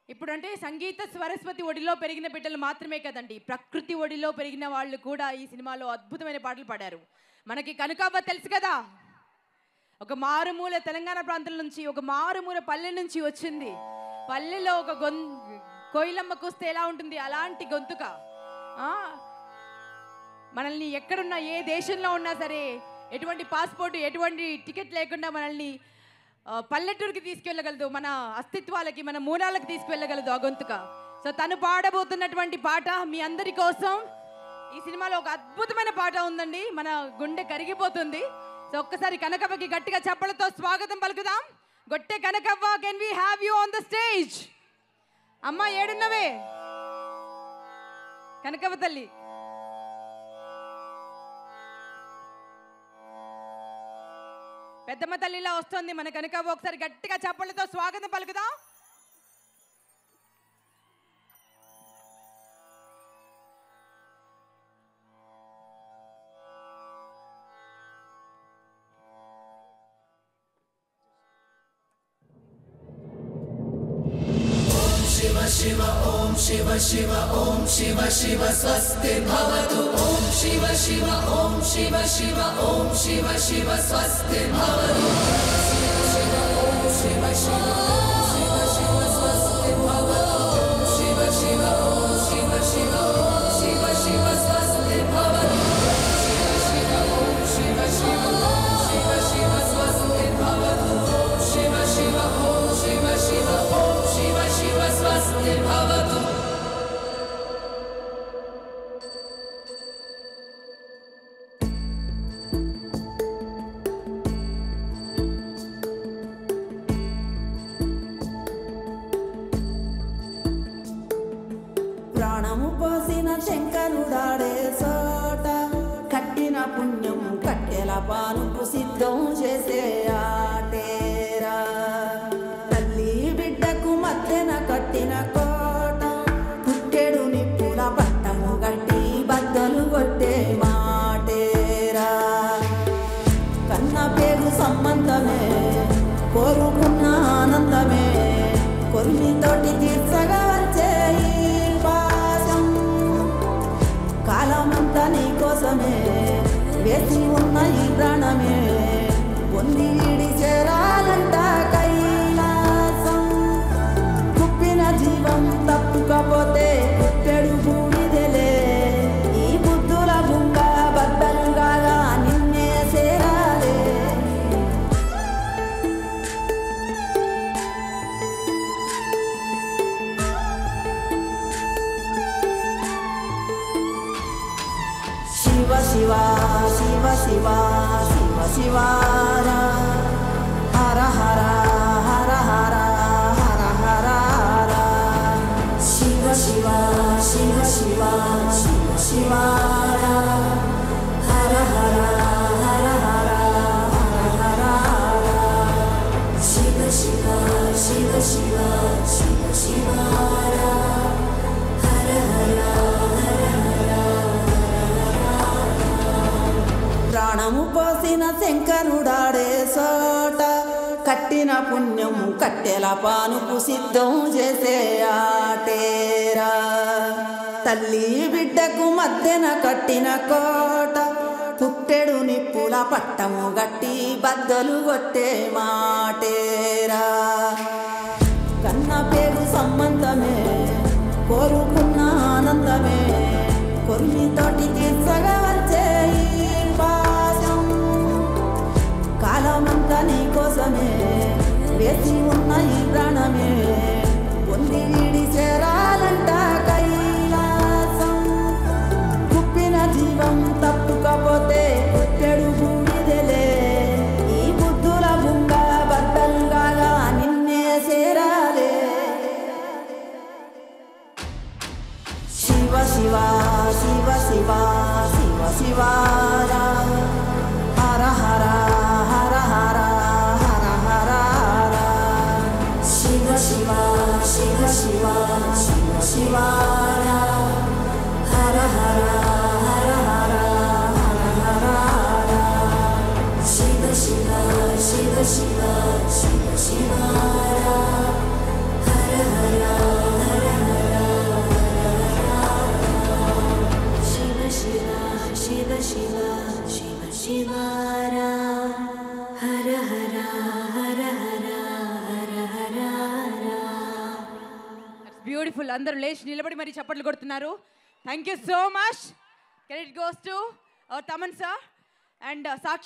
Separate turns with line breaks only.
ఇప్పుడంటే సంగీత సరస్వతి ఒడిలో పెరిగిన బిడ్డలు మాత్రమే కదండి, ప్రకృతి ఒడిలో పెరిగిన వాళ్ళు కూడా ఈ సినిమాలో అద్భుతమైన పాటలు పాడారు. మనకి కనకాంబ తెలుసు కదా, ఒక మారుమూల తెలంగాణ ప్రాంతం నుంచి, ఒక మారుమూల పల్లె నుంచి వచ్చింది. పల్లెలో ఒక కోయిలమ్మకు వస్తే ఎలా ఉంటుంది అలాంటి గొంతుక. మనల్ని ఎక్కడున్నా, ఏ దేశంలో ఉన్నా సరే, ఎటువంటి పాస్పోర్ట్, ఎటువంటి టికెట్ లేకుండా మనల్ని పల్లెటూరుకి తీసుకెళ్ళగలదు, మన అస్తిత్వాలకి, మన మూలాలకు తీసుకువెళ్ళగలదు ఆ గొంతుక. సో తను పాడబోతున్నటువంటి పాట మీ అందరి కోసం. ఈ సినిమాలో ఒక అద్భుతమైన పాట ఉందండి, మన గుండె కరిగిపోతుంది. సో ఒక్కసారి కనకవ్వకి గట్టిగా చప్పలతో స్వాగతం పలుకుదాం. గొట్టె Kanakavva, can we have you on the stage? అమ్మ ఏడున్నవే కనకవ్వ తల్లి? పెద్దమ్మ తల్లిలా వస్తుంది మన కనకవ్వ. ఒకసారి గట్టిగా చప్పలతో స్వాగతం పలుకుదాం.
शिव शिव ओम शिव शिव ओम शिव शिव स्वस्ति भवतु। ओम शिव शिव ओम शिव शिव ओम शिव शिव स्वस्ति भवतु। शिव ओम शिव शिव ओम शिव शिव स्वस्ति भवतु। शिव शिव ओम शिव शिव ओम शिव शिव स्वस्ति भवतु। शिव ओम शिव शिव ओम शिव शिव स्वस्ति भवतु। शिव शिव ओम शिव शिव ओम शिव शिव स्वस्ति भवतु।
ప్రాణము పోసిన శంకరుడాడే సోట, కట్టిన పుణ్యం కట్టెల పానుపు సిద్ధం చేసే ఆటేరా. తల్లి బిడ్డకు మధ్యన కట్టిన కోట, పుట్టెడు నిప్పుల పట్టము గట్టి బద్దలు కొట్టే మాటేరా. కన్న పేరు సంబంధమే, కోరుకున్న ఆనందమే, కొరిమితోటి తీర్చగా వచ్చే ఈ పాశం. కాలమంతా నీ కోసమే వేసి ఉన్న ఈ ప్రాణమే, పొంది వీడి చేరాలంట కైలాసం. కుప్పిన జీవం తప్పుకపోతే కుప్పెడు బూడిదెలే, ఈ బుద్ధుల గుంగ బద్దలుగా నిన్నే చేరాలే. శివ శివ శివ శివ శివ శివారా, హర హర హర హర హర హర హర. శివ శివ శివ శివ శివ శివారా, హర హర హర హర హర హర హర. శివ శివ శివ శివ శివ శివారా, హర హర హర హర. ప్రాణము పోసిన శంకరుడాడే సోట, కట్టిన పుణ్యం కట్టెల పానుపు సిద్ధం చేసే ఆటేరా. తల్లి బిడ్డకు మధ్యన కట్టిన కోట, పుట్టెడు నిప్పుల పట్టము గట్టి బద్దలు కొట్టే మాటేరా. కన్న పేరు సంబంధమే, కోరుకున్న ఆనందమే, కొరిమితోటి తీర్చగా వచ్చే ఈ పాశం. కాలమంతా నీ కోసమే వేసి ఉన్న ఈ ప్రాణమే, పొంది వీడి చేరాలంట కైలాసం. కుప్పిన జీవం తప్పుకపోతే కుప్పెడు బూడిదెలే, ఈ బుద్ధుల గుంగ బద్దలుగా నిన్నే చేరాలే. శివ శివ శివ శివ శివ శివారా, హర హర హర హర హర హర హర. శివ శివ శివ శివ శివ శివారా, హర హర హర హర హర హర హర. శివ శివ శివ శివ శివ
బ్యూటిఫుల్. అందరూ లేచి నిలబడి మరి చప్పట్లు కొడుతున్నారు. Thank you so much. Credit goes to Thaman sir and Sakshi